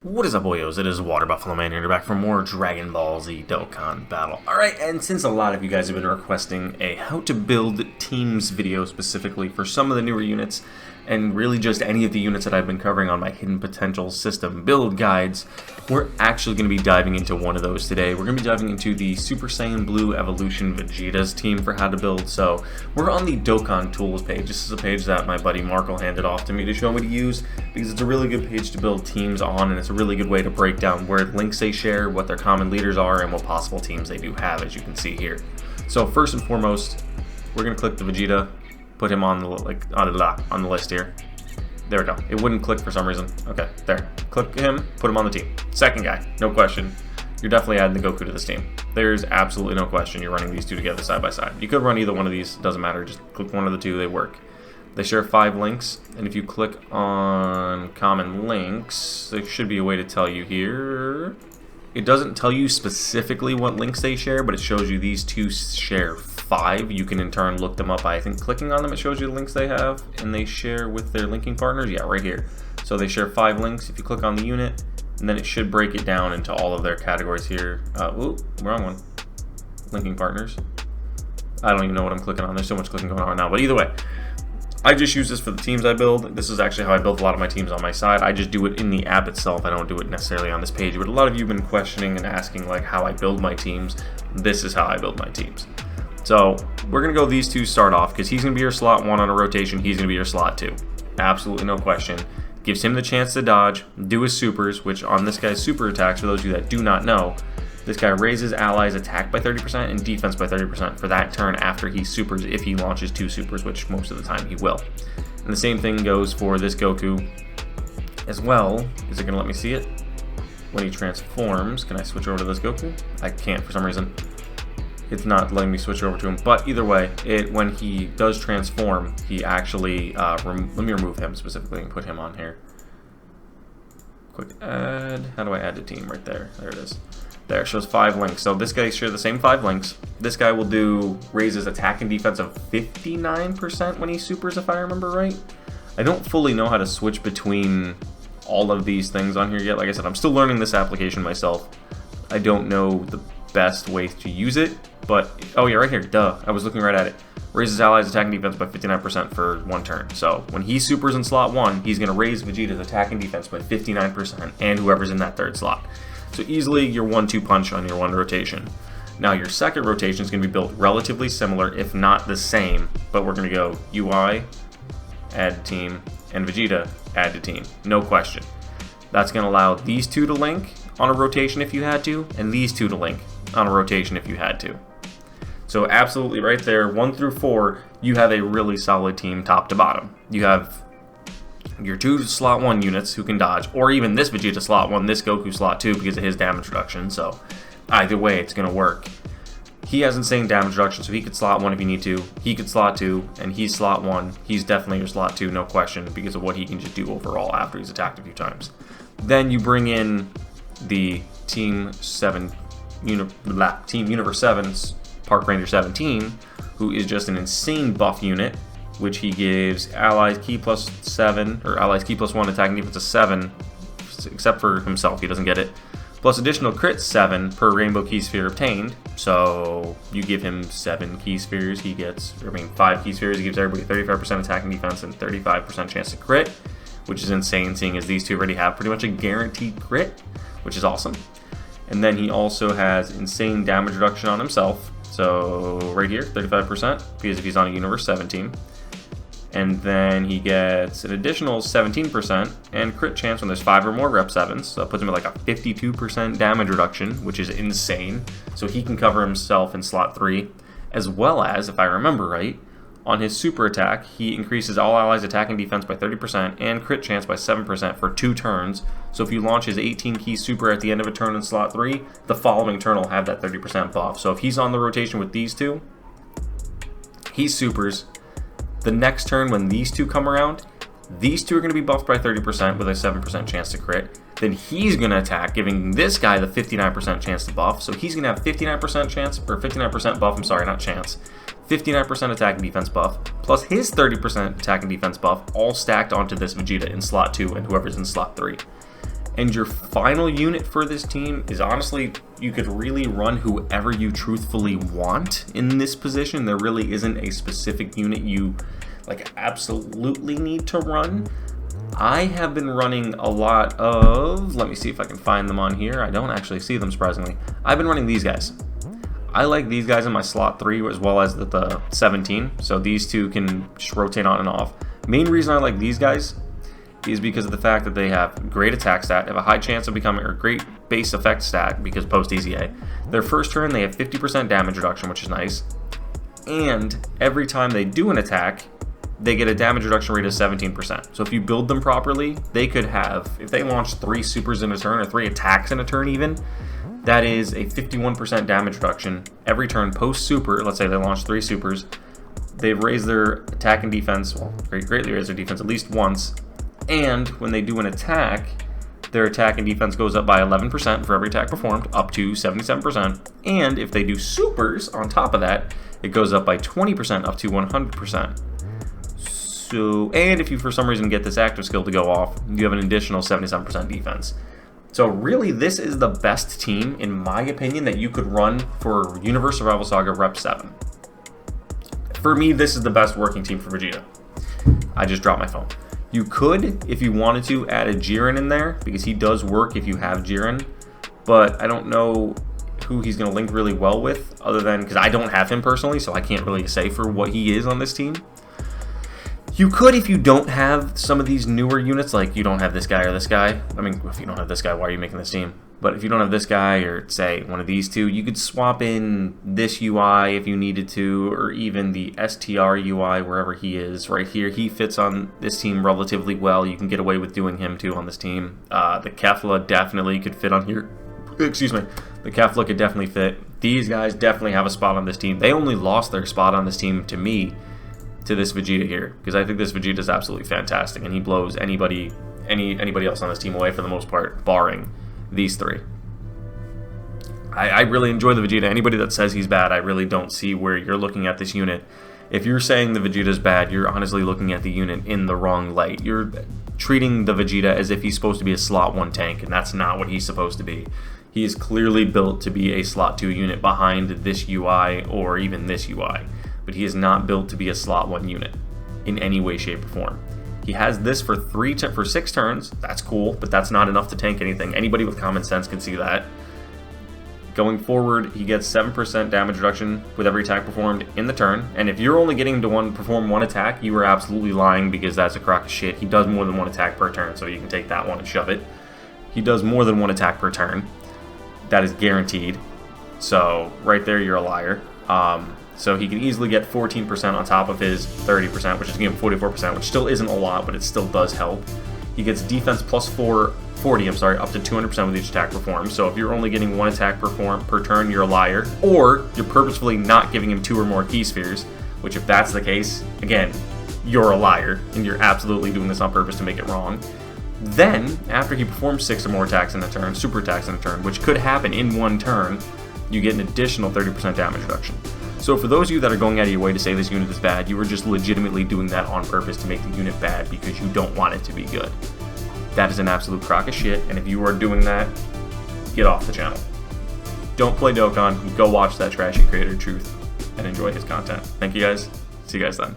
What is up, boyos? It is Water Buffalo Man here, back for more Dragon Ball Z Dokkan battle. Alright, and since a lot of you guys have been requesting a how to build teams video specifically for some of the newer units, and really just any of the units that I've been covering on my Hidden Potential System build guides, we're actually going to be diving into one of those today. We're going to be diving into the Super Saiyan Blue Evolution Vegeta's team for how to build. So we're on the Dokkan Tools page. This is a page that my buddy Markle handed off to me to show me to use, because it's a really good page to build teams on, and it's a really good way to break down where links they share, what their common leaders are, and what possible teams they do have, as you can see here. So first and foremost, we're going to click the Vegeta, put him on the on the list here. There we go. It wouldn't click for some reason. Okay, there. Click him, put him on the team. Second guy, no question. You're definitely adding the Goku to this team. There's absolutely no question you're running these two together side by side. You could run either one of these, doesn't matter. Just click one of the two, they work. They share 5 links, and if you click on common links, there should be a way to tell you here. It doesn't tell you specifically what links they share, but it shows you these two share 5. You can in turn look them up by, I think, clicking on them. It shows you the links they have, and they share with their linking partners. Yeah, right here. So they share 5 links. If you click on the unit, and then it should break it down into all of their categories here. Ooh, wrong one. Linking partners. I don't even know what I'm clicking on. There's so much clicking going on now, but either way. I just use this for the teams I build. This is actually how I build a lot of my teams on my side. I just do it in the app itself. I don't do it necessarily on this page. But a lot of you have been questioning and asking like how I build my teams. This is how I build my teams. So we're going to go these two start off, because he's going to be your slot 1 on a rotation. He's going to be your slot 2. Absolutely no question. Gives him the chance to dodge, do his supers, which on this guy's super attacks, for those of you that do not know, this guy raises allies' attack by 30% and defense by 30% for that turn after he supers, if he launches 2 supers, which most of the time he will. And the same thing goes for this Goku as well. Is it going to let me see it? When he transforms, can I switch over to this Goku? I can't for some reason. It's not letting me switch over to him. But either way, when he does transform, he actually, let me remove him specifically and put him on here. Quick add. How do I add to team? Right there. There it is. There, shows 5 links. So this guy shares the same 5 links. This guy will do raises attack and defense of 59% when he supers, if I remember right. I don't fully know how to switch between all of these things on here yet. Like I said, I'm still learning this application myself. I don't know the best way to use it, but oh yeah, right here, duh. I was looking right at it. Raises allies attack and defense by 59% for 1 turn. So when he supers in slot 1, he's going to raise Vegeta's attack and defense by 59%, and whoever's in that 3rd slot. So easily your 1-2 punch on your 1 rotation. Now your 2nd rotation is going to be built relatively similar, if not the same, but we're going to go UI, add team, and Vegeta, add to team. No question. That's going to allow these 2 to link on a rotation if you had to, and these 2 to link on a rotation if you had to. So absolutely right there, 1 through 4, you have a really solid team top to bottom. You have your 2 slot 1 units who can dodge, or even this Vegeta slot 1, this Goku slot 2 because of his damage reduction. So either way, it's going to work. He has insane damage reduction, so he could slot 1 if you need to. He could slot 2, and he's slot 1. He's definitely your slot 2, no question, because of what he can just do overall after he's attacked a few times. Then you bring in the Team Universe 7's Park Ranger 17, who is just an insane buff unit, which he gives allies key plus 7, or allies key plus 1 attack and defense of 7, except for himself, he doesn't get it, plus additional crit 7 per rainbow key sphere obtained. So you give him 7 key spheres, he gets, 5 key spheres, he gives everybody 35% attack and defense and 35% chance to crit, which is insane seeing as these two already have pretty much a guaranteed crit, which is awesome. And then he also has insane damage reduction on himself. So right here, 35%, because if he's on a Universe 17. And then he gets an additional 17% and crit chance when there's 5 or more Rep 7s. So that puts him at like a 52% damage reduction, which is insane. So he can cover himself in slot 3. As well as, if I remember right, on his super attack, he increases all allies' attack and defense by 30% and crit chance by 7% for 2 turns. So if you launch his 18 key super at the end of a turn in slot 3, the following turn will have that 30% buff. So if he's on the rotation with these two, he supers. The next turn when these two come around, these two are going to be buffed by 30% with a 7% chance to crit. Then he's going to attack, giving this guy the 59% chance to buff. So he's going to have 59% chance, or 59% buff, I'm sorry, not chance. 59% attack and defense buff, plus his 30% attack and defense buff, all stacked onto this Vegeta in slot 2 and whoever's in slot 3. And your final unit for this team is honestly, you could really run whoever you truthfully want in this position. There really isn't a specific unit you like absolutely need to run. I have been running a lot of, let me see if I can find them on here. I don't actually see them, surprisingly. I've been running these guys. I like these guys in my slot 3 as well as the 17. So these two can just rotate on and off. Main reason I like these guys is because of the fact that they have great attack stat, have a high chance of becoming a great base effect stat because post EZA. Their first turn they have 50% damage reduction, which is nice. And every time they do an attack, they get a damage reduction rate of 17%. So if you build them properly, they could have, if they launch 3 supers in a turn or 3 attacks in a turn even, that is a 51% damage reduction every turn post super. Let's say they launch 3 supers. They've raised their attack and defense, well, greatly raised their defense at least once. And when they do an attack, their attack and defense goes up by 11% for every attack performed, up to 77%. And if they do supers on top of that, it goes up by 20% up to 100%. So, and if you for some reason get this active skill to go off, you have an additional 77% defense. So really, this is the best team, in my opinion, that you could run for Universe Survival Saga Rep 7. For me, this is the best working team for Vegeta. I just dropped my phone. You could, if you wanted to, add a Jiren in there, because he does work if you have Jiren, but I don't know who he's going to link really well with, other than, because I don't have him personally, so I can't really say for what he is on this team. You could, if you don't have some of these newer units, like you don't have this guy or this guy. I mean, if you don't have this guy, why are you making this team? But if you don't have this guy, or say one of these two, you could swap in this UI if you needed to, or even the STR UI wherever he is. Right here, he fits on this team relatively well. You can get away with doing him too on this team. The Kefla definitely could fit on here. Excuse me. The Kefla could definitely fit. These guys definitely have a spot on this team. They only lost their spot on this team to me, to this Vegeta here, because I think this Vegeta is absolutely fantastic, and he blows anybody else on this team away for the most part, barring these 3. I really enjoy the Vegeta. Anybody that says he's bad, I really don't see where you're looking at this unit. If you're saying the Vegeta is bad, you're honestly looking at the unit in the wrong light. You're treating the Vegeta as if he's supposed to be a slot 1 tank, and that's not what he's supposed to be. He is clearly built to be a slot 2 unit behind this UI or even this UI. But he is not built to be a slot 1 unit in any way, shape, or form. He has this for 6 turns. That's cool, but that's not enough to tank anything. Anybody with common sense can see that. Going forward, he gets 7% damage reduction with every attack performed in the turn. And if you're only getting to perform 1 attack, you are absolutely lying, because that's a crock of shit. He does more than 1 attack per turn, so you can take that one and shove it. He does more than 1 attack per turn. That is guaranteed. So right there, you're a liar. So he can easily get 14% on top of his 30%, which is giving him 44%, which still isn't a lot, but it still does help. He gets defense plus 40, up to 200% with each attack performed. So if you're only getting 1 attack per turn, you're a liar. Or you're purposefully not giving him 2 or more key spheres, which if that's the case, again, you're a liar, and you're absolutely doing this on purpose to make it wrong. Then, after he performs 6 or more attacks in a turn, super attacks in a turn, which could happen in 1 turn, you get an additional 30% damage reduction. So for those of you that are going out of your way to say this unit is bad, you are just legitimately doing that on purpose to make the unit bad because you don't want it to be good. That is an absolute crock of shit, and if you are doing that, get off the channel. Don't play Dokkan, go watch that trashy creator Truth, and enjoy his content. Thank you guys. See you guys then.